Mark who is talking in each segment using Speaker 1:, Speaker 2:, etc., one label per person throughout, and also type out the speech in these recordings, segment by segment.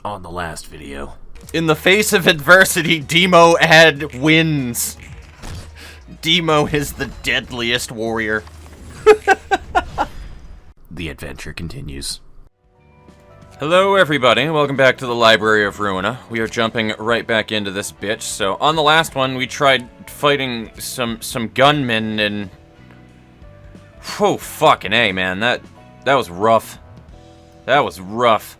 Speaker 1: on the last video.
Speaker 2: In the face of adversity, Demo Ad wins. Demo is the deadliest warrior.
Speaker 1: The adventure continues.
Speaker 2: Hello everybody, welcome back to the Library of Ruina. We are jumping right back into this bitch. So on the last one, we tried fighting some gunmen and... oh, fucking A, man. That was rough. That was rough.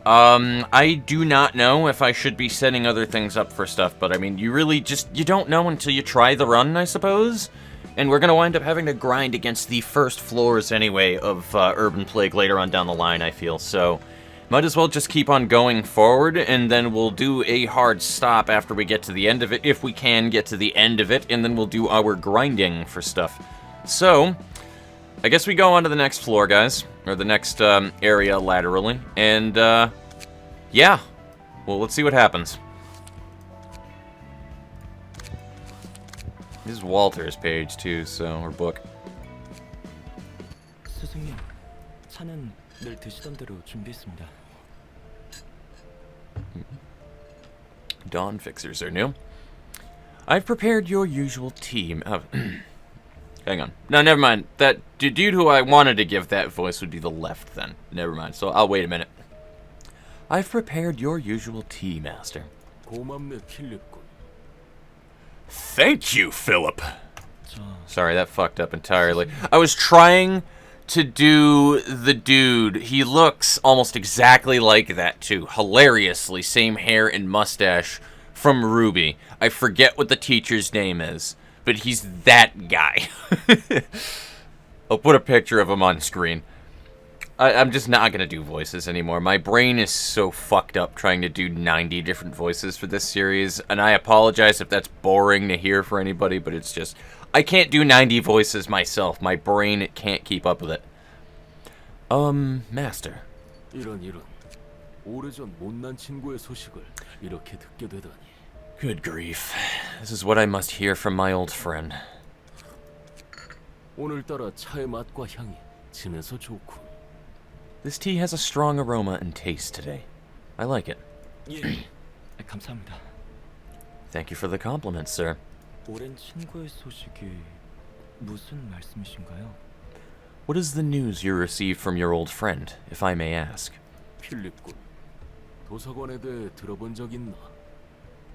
Speaker 2: I do not know if I should be setting other things up for stuff, but I mean, you really you don't know until you try the run, I suppose? And we're gonna wind up having to grind against the first floors anyway of Urban Plague later on down the line, I feel, so... might as well just keep on going forward, and then we'll do a hard stop after we get to the end of it, if we can get to the end of it, and then we'll do our grinding for stuff. So, I guess we go on to the next floor, guys, or the next area laterally, and yeah, well, let's see what happens. This is Walter's page, too, so, or book.
Speaker 3: 스승님, 차는 늘 드시던 대로 준비했습니다.
Speaker 2: Dawn fixers are new. I've prepared your usual tea. Hang on. No, never mind. That dude who I wanted to give that voice would be the left then. Never mind. So I'll wait a minute. I've prepared your usual tea, master. Thank you, Philip. Sorry, that fucked up entirely. I was trying to do the dude. He looks almost exactly like that, too. Hilariously, same hair and mustache from Ruby. I forget what the teacher's name is, but he's that guy. I'll put a picture of him on screen. I'm just not going to do voices anymore. My brain is so fucked up trying to do 90 different voices for this series, and I apologize if that's boring to hear for anybody, but it's just... I can't do 90 voices myself. My brain can't keep up with it. Master. Good grief. This is what I must hear from my old friend. This tea has a strong aroma and taste today. I like it.
Speaker 3: 감사합니다.
Speaker 2: Thank you for the compliment, sir.
Speaker 3: 오랜 친구의 소식이 무슨 말씀이신가요?
Speaker 2: What is the news you received from your old friend, if I may ask?
Speaker 4: 필립군, 도서관에 대해 들어본 적 있나?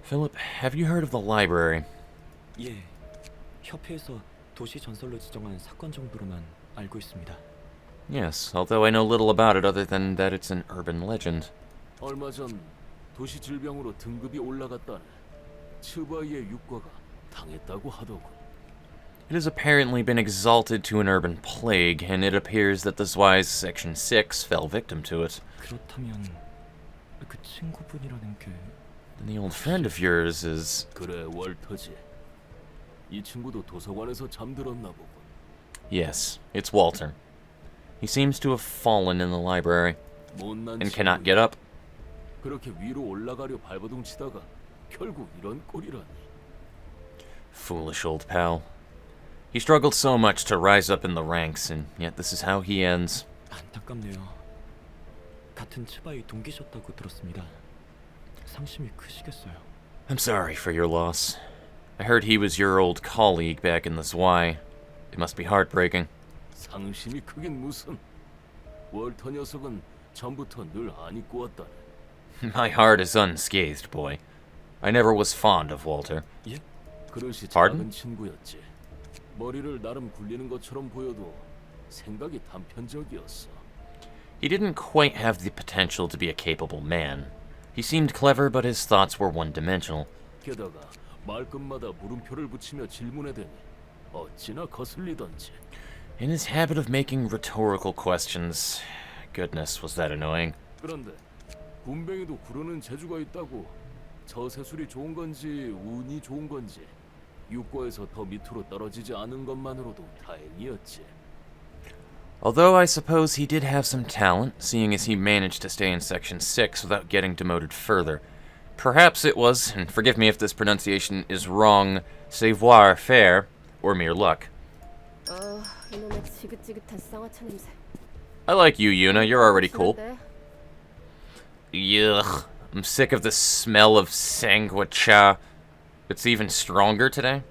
Speaker 2: Philip, have you heard of the library?
Speaker 3: 예, 협회에서 도시 전설로 지정한 사건 정도로만 알고 있습니다.
Speaker 2: Yes, although I know little about it other than that it's an urban legend.
Speaker 4: 얼마 전 도시 질병으로 등급이 올라갔다네. 츠바이의 육과가 당했다고 하더군.
Speaker 2: It has apparently been exalted to an urban plague, and it appears that the Zwei's Section 6 fell victim to it.
Speaker 3: 그렇다면 그 친구분이라는 게...
Speaker 2: And the old friend of yours is...
Speaker 4: 그래, 월터지. 이 친구도 도서관에서 잠들었나 보군.
Speaker 2: Yes, it's Walter. He seems to have fallen in the library, and cannot get up.
Speaker 4: 그렇게 위로 올라가려 발버둥 치다가 결국 이런 꼴이라니.
Speaker 2: Foolish old pal. He struggled so much to rise up in the ranks, and yet this is how he ends.
Speaker 3: 안타깝네요. 같은 츠바이 동기셨다고 들었습니다. 상심이 크시겠어요.
Speaker 2: I'm sorry for your loss. I heard he was your old colleague back in the Zwei. It must be heartbreaking.
Speaker 4: 상심이 크긴 무슨. 월터 녀석은 전부터 늘 안 잊고 왔다네.
Speaker 2: My heart is unscathed, boy. I never was fond of Walter.
Speaker 3: 예?
Speaker 4: 그릇이
Speaker 2: Pardon?
Speaker 4: 작은 친구였지. 머리를 나름 굴리는 것처럼 보여도 생각이 단편적이었어.
Speaker 2: He didn't quite have the potential to be a capable man. He seemed clever, but his thoughts were one-dimensional.
Speaker 4: 게다가 말끝마다 물음표를 붙이며 질문해대니 어찌나 거슬리던지.
Speaker 2: In his habit of making rhetorical questions, goodness, was that annoying.
Speaker 4: 그런데 군뱅이도 구르는 재주가 있다고. 저 세술이 좋은 건지 운이 좋은 건지 육과에서 더 밑으로 떨어지지 않은 것만으로도 다행이었지.
Speaker 2: Although I suppose he did have some talent, seeing as he managed to stay in Section 6 without getting demoted further. Perhaps it was, and forgive me if this pronunciation is wrong, savoir-faire, or mere luck.
Speaker 5: 이놈의 지긋지긋한 쌍화차 냄새.
Speaker 2: I like you, Yuna. You're already cool. Yuck. I'm sick of the smell of sangwacha. It's even stronger today.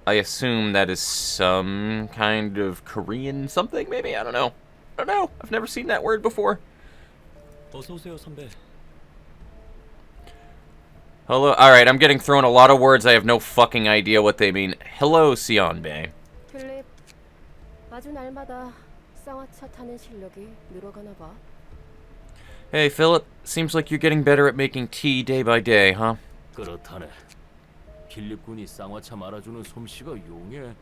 Speaker 2: I assume that is some kind of Korean something, maybe? I don't know. I've never seen that word before.
Speaker 3: 어서 오세요, 선배.
Speaker 2: Hello. Alright, I'm getting thrown a lot of words I have no fucking idea what they mean. Hello, Sionbei.
Speaker 5: 필립, 아주 날마다 쌍화차 타는 실력이 늘어가나 봐.
Speaker 2: Hey, Philip. Seems like you're getting better at making tea day by day, huh?
Speaker 4: 그렇다네. 필립 군이 쌍화차 말아주는 솜씨가 용해.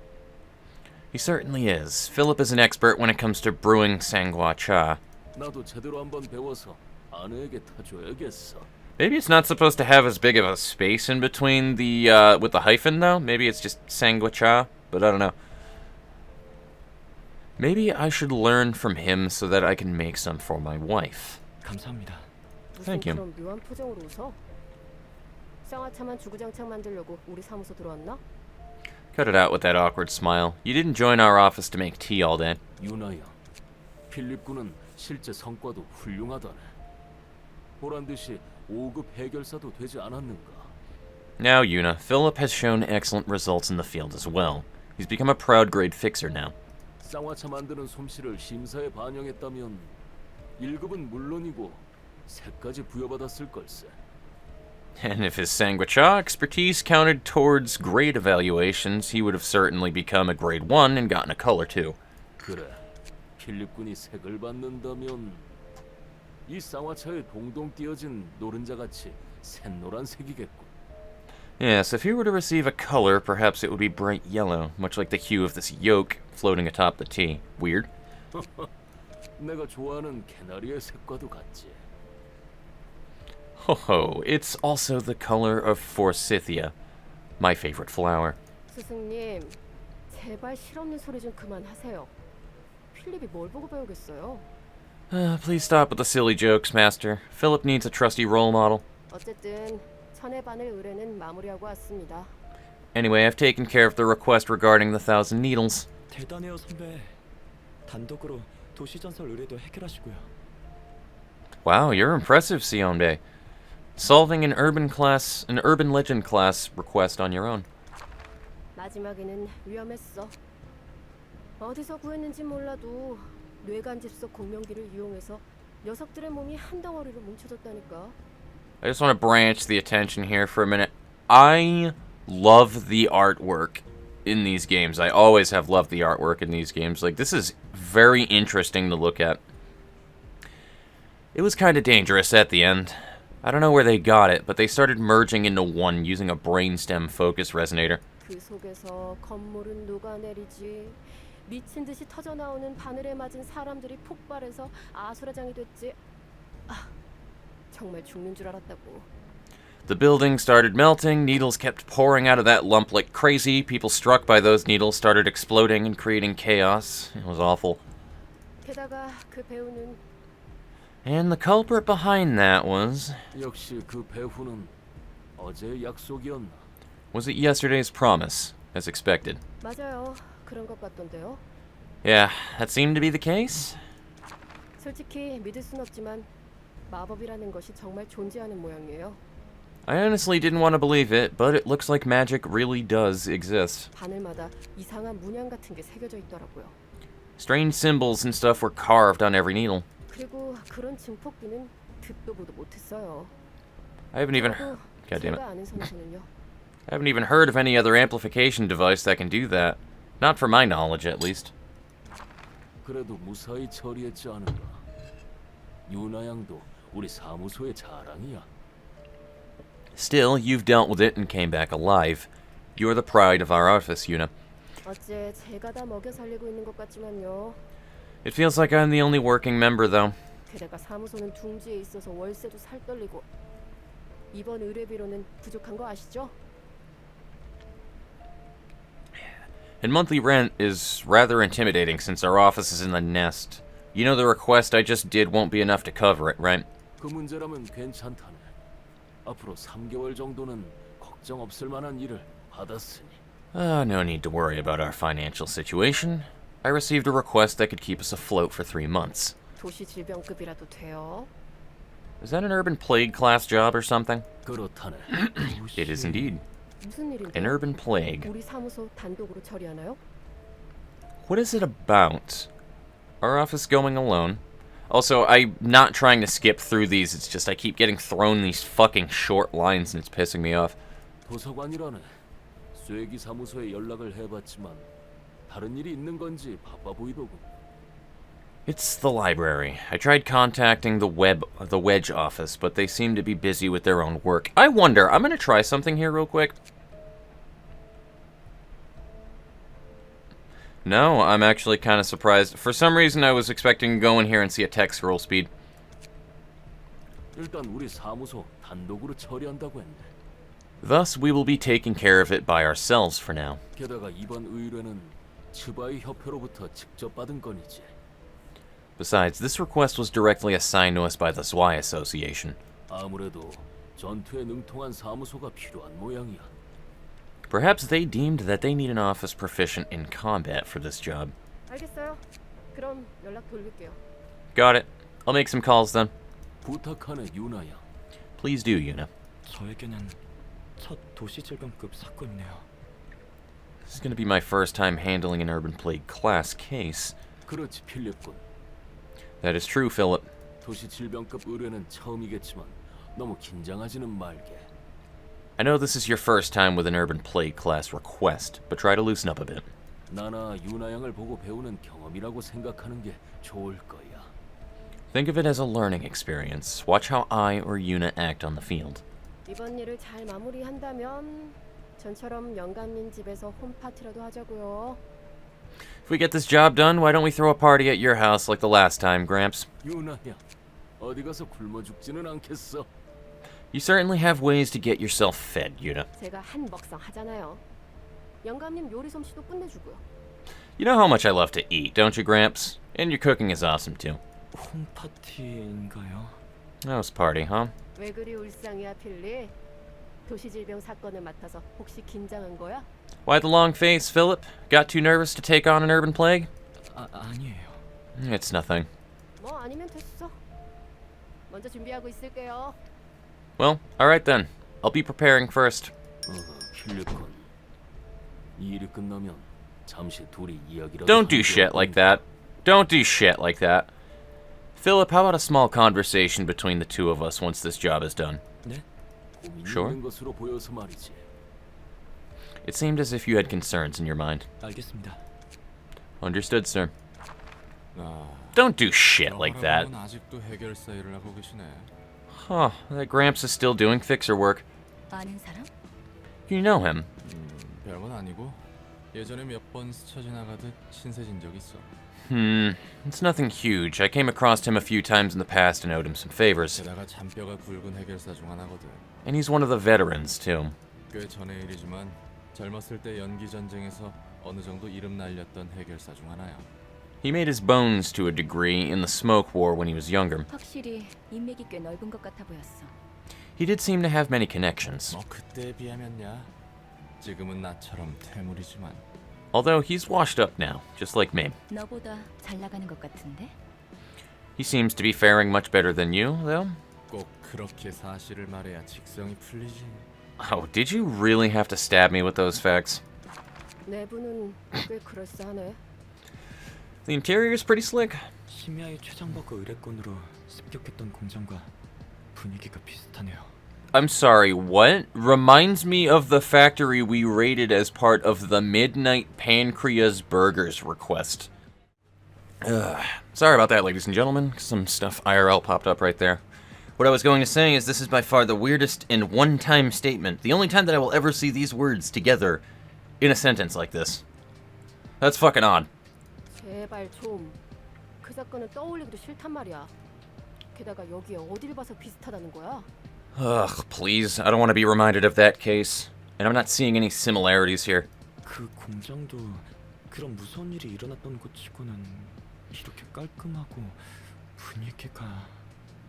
Speaker 2: He certainly is. Philip is an expert when it comes to brewing sangwacha.
Speaker 4: 나도 제대로 한번 배워서 아내에게 타줘야겠어.
Speaker 2: Maybe it's not supposed to have as big of a space in between the, with the hyphen, though? Maybe it's just sangwacha, but I don't know. Maybe I should learn from him so that I can make some for my wife.
Speaker 3: 감사합니다.
Speaker 2: Thank you.
Speaker 5: 그런 묘한 표정으로 웃어? 쌍화차만 주구장창 만들려고 우리 사무소 들어왔나?
Speaker 2: Cut it out with that awkward smile. You didn't join our office to make tea all day.
Speaker 4: 유나야, 필립 군은 실제 성과도 훌륭하다네. 보란 듯이 5급 해결사도 되지 않았는가?
Speaker 2: Now, Yuna, Philip has shown excellent results in the field as well. He's become a proud grade fixer now.
Speaker 4: 쌍화차 만드는 솜씨를 심사에 반영했다면 1급은 물론이고 3까지 부여받았을 걸세.
Speaker 2: And if his sangwacha expertise counted towards grade evaluations, he would have certainly become a grade 1 and gotten a color too.
Speaker 4: 그래, 필립 군이 색을 받는다면 이 쌍화차에 동동 띄어진 노른자같이 샛노란색이겠군.
Speaker 2: Yes, if he were to receive a color, perhaps it would be bright yellow, much like the hue of this yolk floating atop the tea. Weird.
Speaker 4: 내가 좋아하는 캐나리의 색과도 같지.
Speaker 2: Ho ho, it's also the color of forsythia, my favorite flower.
Speaker 5: 스승님, 제발 실없는 소리 좀 그만하세요. 필립이 뭘 보고 배우겠어요?
Speaker 2: Please stop with the silly jokes, Master. Philip needs a trusty role model.
Speaker 5: 어쨌든 천의 바늘 의뢰는 마무리하고 왔습니다.
Speaker 2: Anyway, I've taken care of the request regarding the 1,000 needles.
Speaker 3: 대단해요, 선배. 단독으로 도시 전설 의뢰도 해결하시고요.
Speaker 2: Wow, you're impressive, Sionbei. Solving an urban legend class request on your own.
Speaker 5: 마지막에는 위험했어. 어디서 구했는지 몰라도 뇌간집속 공명기를 이용해서 녀석들의 몸이 한 덩어리로 뭉쳐졌다니까.
Speaker 2: I just want to branch the attention here for a minute. I love the artwork in these games. I always have loved the artwork in these games. Like, this is very interesting to look at. It was kind of dangerous at the end. I don't know where they got it, but they started merging into one using a brainstem focus resonator.
Speaker 5: 그 속에서 건물은 녹아내리지. 미친 듯이 터져 나오는 바늘에 맞은 사람들이 폭발해서 아수라장이 됐지. 아, 정말 죽는 줄 알았다고.
Speaker 2: The building started melting, needles kept pouring out of that lump like crazy, people struck by those needles started exploding and creating chaos. It was awful.
Speaker 5: 게다가 그 배우는
Speaker 2: And the culprit behind that was
Speaker 4: 역시 그 배후는 어제의 약속이었나?
Speaker 2: it yesterday's promise, as expected?
Speaker 5: 맞아요. 그런 것 같던데요.
Speaker 2: Yeah, that seemed to be the case.
Speaker 5: 솔직히 믿을 순 없지만 마법이라는 것이 정말 존재하는 모양이에요.
Speaker 2: I honestly didn't want to believe it, but it looks like magic really does exist.
Speaker 5: 바늘마다 이상한 문양 같은 게 새겨져 있더라고요.
Speaker 2: Strange symbols and stuff were carved on every needle.
Speaker 5: 그리고 그런 증폭기는 듣도 보도 못했어요.
Speaker 2: I haven't even
Speaker 5: 그리고
Speaker 2: God damn it.
Speaker 5: 제가 아는 선에서는요.
Speaker 2: I haven't even heard of any other amplification device that can do that. Not for my knowledge, at least.
Speaker 4: 그래도 무사히 처리했지 않은가? 유나 양도 우리 사무소의 자랑이야.
Speaker 2: Still, you've dealt with it and came back alive. You're the pride of our office, Yuna.
Speaker 5: 어째 제가 다 먹여 살리고 있는 것 같지만요.
Speaker 2: It feels like I'm the only working member, though.
Speaker 5: 게다가 사무소는 둥지에 있어서 월세도 살떨리고 이번 의뢰비로는 부족한 거 아시죠?
Speaker 2: And monthly rent is rather intimidating since our office is in the nest. You know the request I just did won't be enough to cover it, right?
Speaker 4: 그 문제라면 괜찮다네. 앞으로 3개월 정도는 걱정 없을 만한 일을 받았으니.
Speaker 2: No need to worry about our financial situation. I received a request that could keep us afloat for 3 months.
Speaker 5: 도시 질병급이라도 돼요.
Speaker 2: Is that an urban plague class job or something?
Speaker 4: 그렇다네.
Speaker 2: It is indeed.
Speaker 5: 무슨 일인데?
Speaker 2: An urban plague.
Speaker 5: 우리 사무소 단독으로 처리하나요?
Speaker 2: What is it about? Our office going alone. Also, I'm not trying to skip through these, it's just I keep getting thrown these fucking short lines and it's pissing me off.
Speaker 4: 도서관이라네. 쇠기 사무소에 연락을 해봤지만 다른 일이 있는 건지 바빠 보이더군.
Speaker 2: It's the library. I tried contacting the Wedge office, but they seem to be busy with their own work. I wonder, I'm gonna try something here real quick. No, I'm actually kind of surprised. For some reason, I was expecting to go in here and see a text scroll speed.
Speaker 4: 일단 우리 사무소 단독으로 처리한다고 했네.
Speaker 2: Thus, we will be taking care of it by ourselves for now.
Speaker 4: 게다가 이번 의뢰는 츠바이 협회로부터 직접 받은 건이지.
Speaker 2: Besides, this request was directly assigned to us by the Zwei Association.
Speaker 4: 아무래도 전투에 능통한 사무소가 필요한 모양이야.
Speaker 2: Perhaps they deemed that they need an office proficient in combat for this job.
Speaker 5: 알겠어요. 그럼 연락 돌릴게요.
Speaker 2: Got it. I'll make some calls then.
Speaker 4: 부탁하네 유나야.
Speaker 2: Please do, Yuna.
Speaker 3: 저에게는 첫 도시질병급 사건이네요.
Speaker 2: This is going to be my first time handling an urban plague class case.
Speaker 4: 그렇지 필립군.
Speaker 2: That is true, Philip.
Speaker 4: 도시 질병급 의뢰는 처음이겠지만 너무 긴장하지는 말게.
Speaker 2: I know this is your first time with an urban plague class request, but try to loosen up a bit.
Speaker 4: 나나 유나 양을 보고 배우는 경험이라고 생각하는 게 좋을 거야.
Speaker 2: Think of it as a learning experience. Watch how I or Yuna act on the field.
Speaker 5: 이번 일을 잘 마무리한다면 전처럼 영감님 집에서 홈파티라도 하자고요.
Speaker 2: If we get this job done, why don't we throw a party at your house like the last time, Gramps?
Speaker 4: 유나야, 어디 가서 굶어 죽지는 않겠어.
Speaker 2: You certainly have ways to get yourself fed, Yuna.
Speaker 5: 제가 한 먹상 하잖아요. 영감님 요리 솜씨도 끝내주고요.
Speaker 2: You know how much I love to eat, don't you, Gramps? And your cooking is awesome, too.
Speaker 3: 홈파티인가요?
Speaker 2: House party, huh?
Speaker 5: 왜 그리 울상이야, 필리? 도시질병 사건을 맡아서 혹시 긴장한 거야?
Speaker 2: Why the long face, Philip? Got too nervous to take on an urban plague?
Speaker 3: 아니에요.
Speaker 2: It's nothing.
Speaker 5: 뭐 아니면 됐어. 먼저 준비하고 있을게요.
Speaker 2: Well, alright then. I'll be preparing first.
Speaker 4: 필립군. 이 일이 끝나면 잠시 둘이 이야기라도.
Speaker 2: Don't do shit like that. Don't do shit like that. Philip, how about a small conversation between the two of us once this job is done?
Speaker 3: 네?
Speaker 2: Sure.
Speaker 4: 있는 것으로 보여서 말이지.
Speaker 2: It seemed as if you had concerns in your mind.
Speaker 3: 알겠습니다.
Speaker 2: Understood, sir. Don't do shit like that.
Speaker 6: 아직도 해결사 일을 하고 계시네.
Speaker 2: Huh, that Gramps is still doing fixer work.
Speaker 5: 아는 사람?
Speaker 2: You know him.
Speaker 6: 별건 아니고 예전에 몇 번 스쳐 지나가듯 친세진 적 있어.
Speaker 2: It's nothing huge. I came across him a few times in the past and owed him some favors.
Speaker 6: 게다가 잔뼈가 굵은 해결사 중 하나거든.
Speaker 2: And he's one of the veterans, too.
Speaker 6: 꽤 전의 일이지만 젊었을 때 연기 전쟁에서 어느 정도 이름 날렸던 해결사 중 하나야.
Speaker 2: He made his bones to a degree in the smoke war when he was younger.
Speaker 5: 확실히 인맥이 꽤 넓은 것 같아 보였어.
Speaker 2: He did seem to have many connections.
Speaker 6: 뭐 그때에 비하면야. 지금은 나처럼 퇴물이지만.
Speaker 2: Although he's washed up now, just like me.
Speaker 5: 너보다 잘 나가는 것 같은데?
Speaker 2: He seems to be faring much better than you, though.
Speaker 6: 꼭 그렇게 사실을 말해야 직성이 풀리지.
Speaker 2: Oh, did you really have to stab me with those facts?
Speaker 5: 내부는 꽤 그럴싸하네.
Speaker 2: The interior's pretty slick.
Speaker 3: 심야의 최장버거 의뢰건으로 습격했던 공장과 분위기가 비슷하네요.
Speaker 2: I'm sorry, what? Reminds me of the factory we raided as part of the Midnight Pancreas Burgers request. Sorry about that, ladies and gentlemen. Some stuff IRL popped up right there. What I was going to say is this is by far the weirdest and one-time statement. The only time that I will ever see these words together in a sentence like this. That's fucking odd.
Speaker 5: 제발 좀. 그 사건은 떠올리기도 싫단 말이야. 게다가 여기에 어딜 봐서 비슷하다는 거야?
Speaker 2: Ugh, please. I don't want to be reminded of that case. And I'm not seeing any similarities here.
Speaker 3: 그 공장도 그런 무서운 일이 일어났던 곳치고는 이렇게 깔끔하고 분위기가...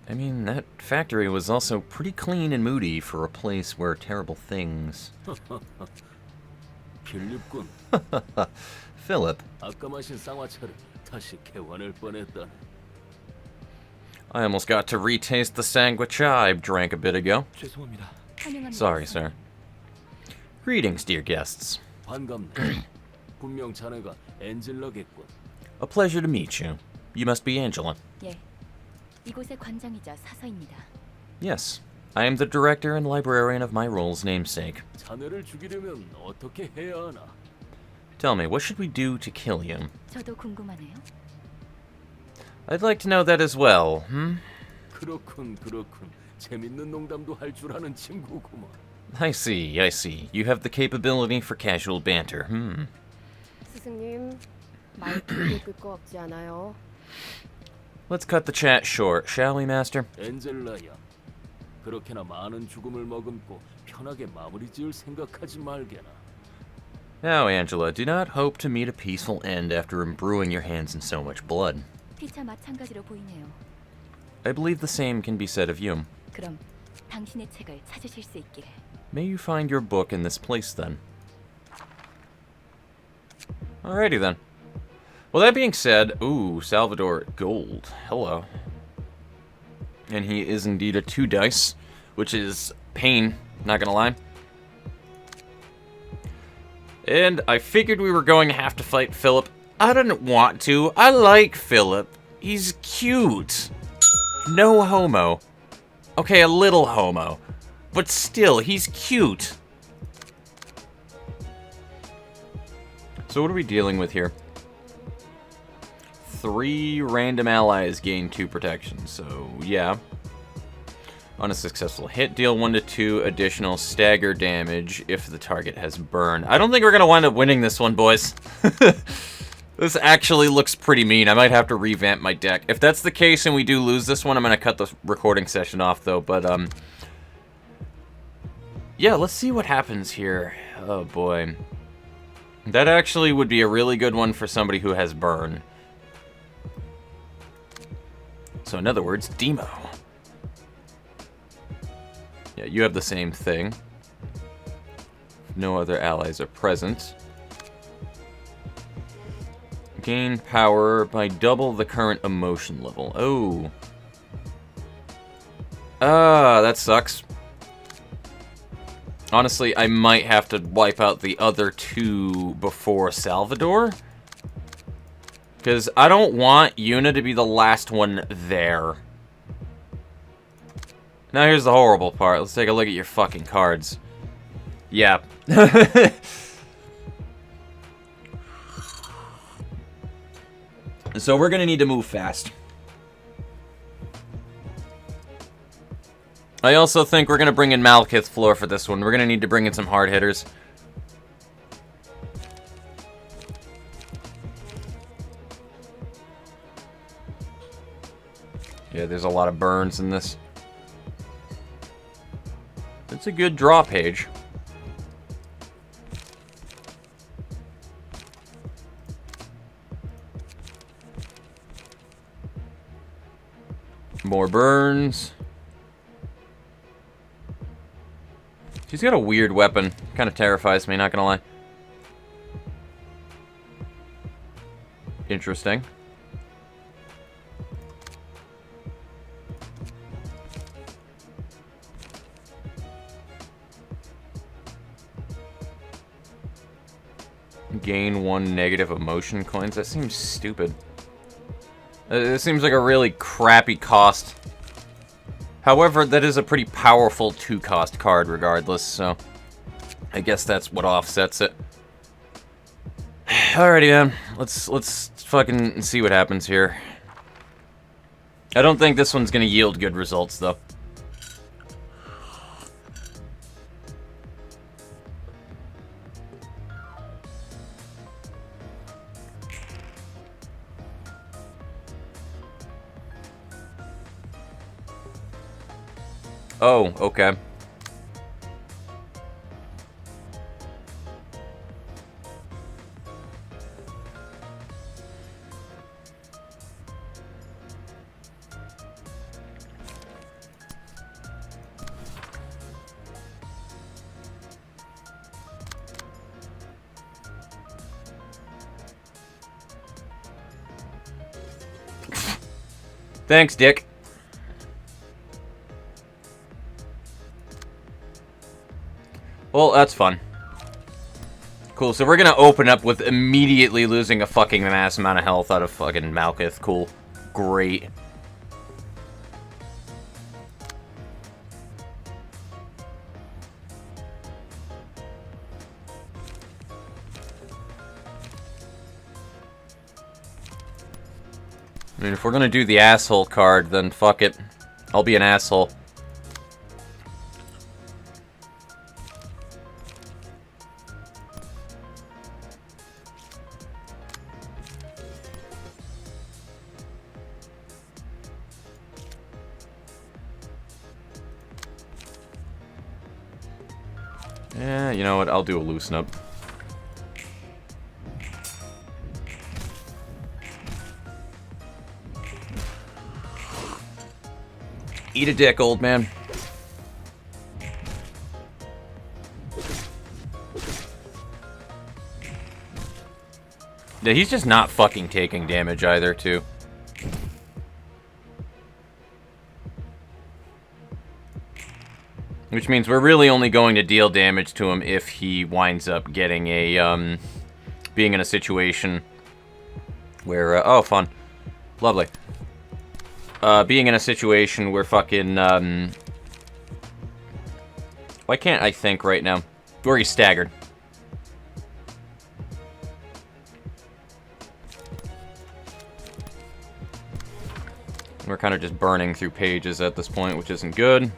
Speaker 2: I mean, that factory was also pretty clean and moody for a place where terrible things...
Speaker 4: 필립군.
Speaker 2: Philip.
Speaker 4: 아까 마신 쌍화차를 다시 개원할 뻔했다네.
Speaker 2: I almost got to retaste the sandwich I drank a bit ago.
Speaker 3: 죄송합니다.
Speaker 2: Sorry, sir. Greetings, dear guests.
Speaker 4: 반갑네. 분명 자네가 엔젤라겠군.
Speaker 2: A pleasure to meet you. You must be Angela.
Speaker 7: 예, 이곳의 관장이자 사서입니다.
Speaker 2: Yes, I am the director and librarian of my role's namesake.
Speaker 4: 자네를 죽이려면 어떻게 해야 하나?
Speaker 2: Tell me, what should we do to kill you?
Speaker 7: 저도 궁금하네요.
Speaker 2: I'd like to know that as well,
Speaker 4: 그렇군. 재밌는 농담도 할 줄 아는 친구구만.
Speaker 2: I see. You have the capability for casual banter,
Speaker 5: 스승님, 마이크 읽을 거 없지 않아요?
Speaker 2: Let's cut the chat short, shall we, Master?
Speaker 4: 엔젤라야, 그렇게나 많은 죽음을 머금고 편하게 마무리 지을 생각하지 말게나.
Speaker 2: Now, Angela, do not hope to meet a peaceful end after imbruing your hands in so much blood.
Speaker 7: 피차 마찬가지로 보이네요.
Speaker 2: I believe the same can be said of you.
Speaker 7: 그럼 당신의 책을 찾으실 수 있기를.
Speaker 2: May you find your book in this place, then. Alrighty, then. Well, that being said, ooh, Salvador Gold. Hello. And he is indeed a 2 dice, which is pain, not gonna lie. And I figured we were going to have to fight Philip. I didn't want to. I like Philip. He's cute. No homo. Okay, a little homo. But still, he's cute. So what are we dealing with here? 3 random allies gain 2 protection, so yeah. On a successful hit, deal 1 to 2 additional stagger damage if the target has burn. I don't think we're gonna wind up winning this one, boys. This actually looks pretty mean. I might have to revamp my deck. If that's the case and we do lose this one, I'm gonna cut the recording session off, though, but, yeah, let's see what happens here. Oh, boy. That actually would be a really good one for somebody who has burn. So in other words, Demo. Yeah, you have the same thing. No other allies are present. Gain power by double the current emotion level. Oh. That sucks. Honestly, I might have to wipe out the other 2 before Salvador. Because I don't want Una to be the last one there. Now here's the horrible part. Let's take a look at your fucking cards. Yeah. So we're gonna need to move fast. I also think we're gonna bring in Malekith Floor for this one. We're gonna need to bring in some hard hitters. Yeah, there's a lot of burns in this. It's a good draw page. More burns. She's got a weird weapon. Kind of terrifies me, not gonna lie. Interesting. Gain 1 negative emotion coins. That seems stupid. It seems like a really crappy cost. However, that is a pretty powerful 2-cost card regardless, so I guess that's what offsets it. Alrighty, man. Let's fucking see what happens here. I don't think this one's gonna yield good results, though. Oh, okay. Thanks, Dick. Well, that's fun. Cool, so we're gonna open up with immediately losing a fucking mass amount of health out of fucking Malkuth. Cool. Great. I mean, if we're gonna do the asshole card, then fuck it. I'll be an asshole. Yeah, you know what? I'll do a loosen up. Eat a dick, old man. Yeah, he's just not fucking taking damage either, too. Which means we're really only going to deal damage to him if he winds up getting a, being in a situation where, oh, fun. Lovely. Being in a situation where fucking, why can't I think right now? Where he's staggered. We're kind of just burning through pages at this point, which isn't good.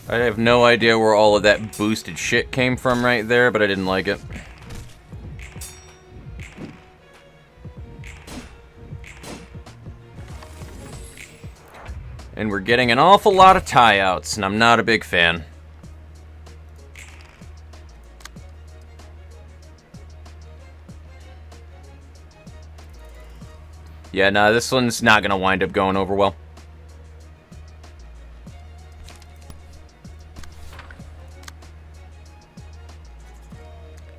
Speaker 2: I have no idea where all of that boosted shit came from right there, but I didn't like it. And we're getting an awful lot of tie-outs, and I'm not a big fan. Yeah, nah, this one's not gonna wind up going over well.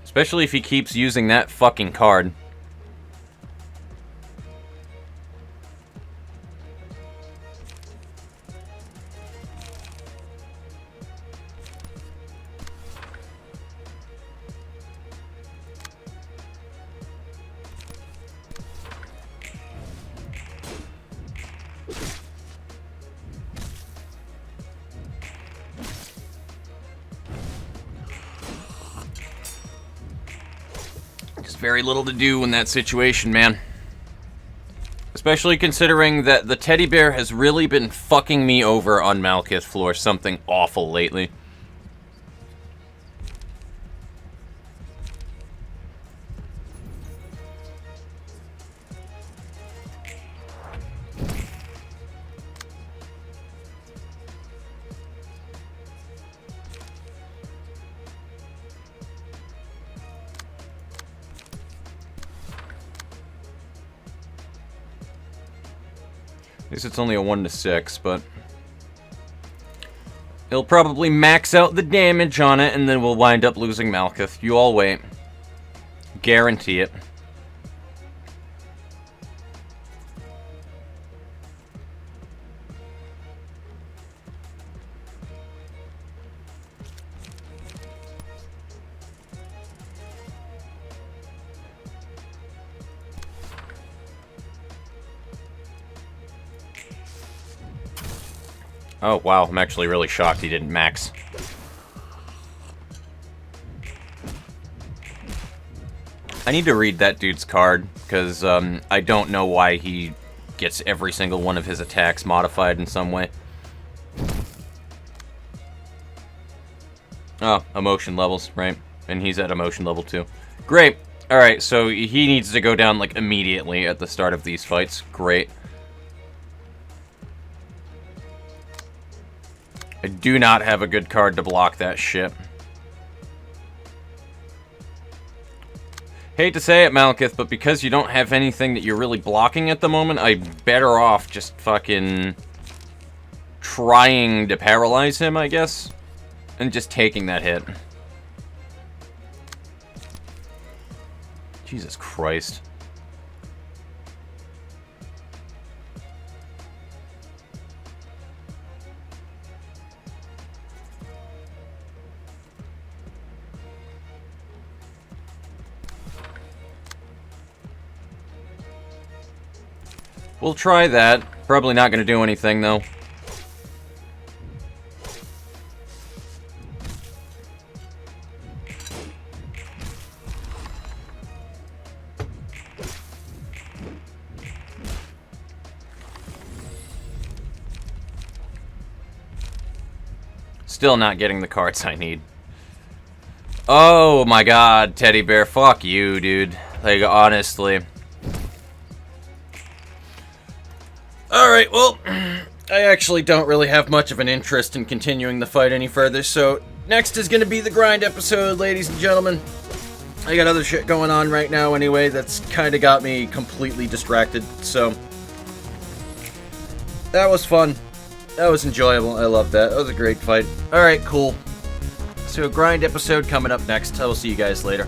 Speaker 2: Especially if he keeps using that fucking card. Very little to do in that situation, man. Especially considering that the teddy bear has really been fucking me over on Malkuth floor something awful lately. At least it's only a 1 to 6, but he'll probably max out the damage on it, and then we'll wind up losing Malkuth. You all wait. Guarantee it. Oh, wow, I'm actually really shocked he didn't max. I need to read that dude's card, because I don't know why he gets every single one of his attacks modified in some way. Oh, emotion levels, right? And he's at emotion level 2. Great! Alright, so he needs to go down, like, immediately at the start of these fights. Great. I do not have a good card to block that shit. Hate to say it, Malkuth, but because you don't have anything that you're really blocking at the moment, I'm better off just fucking trying to paralyze him, I guess, and just taking that hit. Jesus Christ. We'll try that. Probably not going to do anything, though. Still not getting the cards I need. Oh my god, teddy bear, fuck you, dude. Like, honestly. Alright, well, I actually don't really have much of an interest in continuing the fight any further, so next is going to be the grind episode, ladies and gentlemen. I got other shit going on right now anyway that's kind of got me completely distracted, so that was fun. That was enjoyable. I loved that. That was a great fight. Alright, cool. So, grind episode coming up next. I will see you guys later.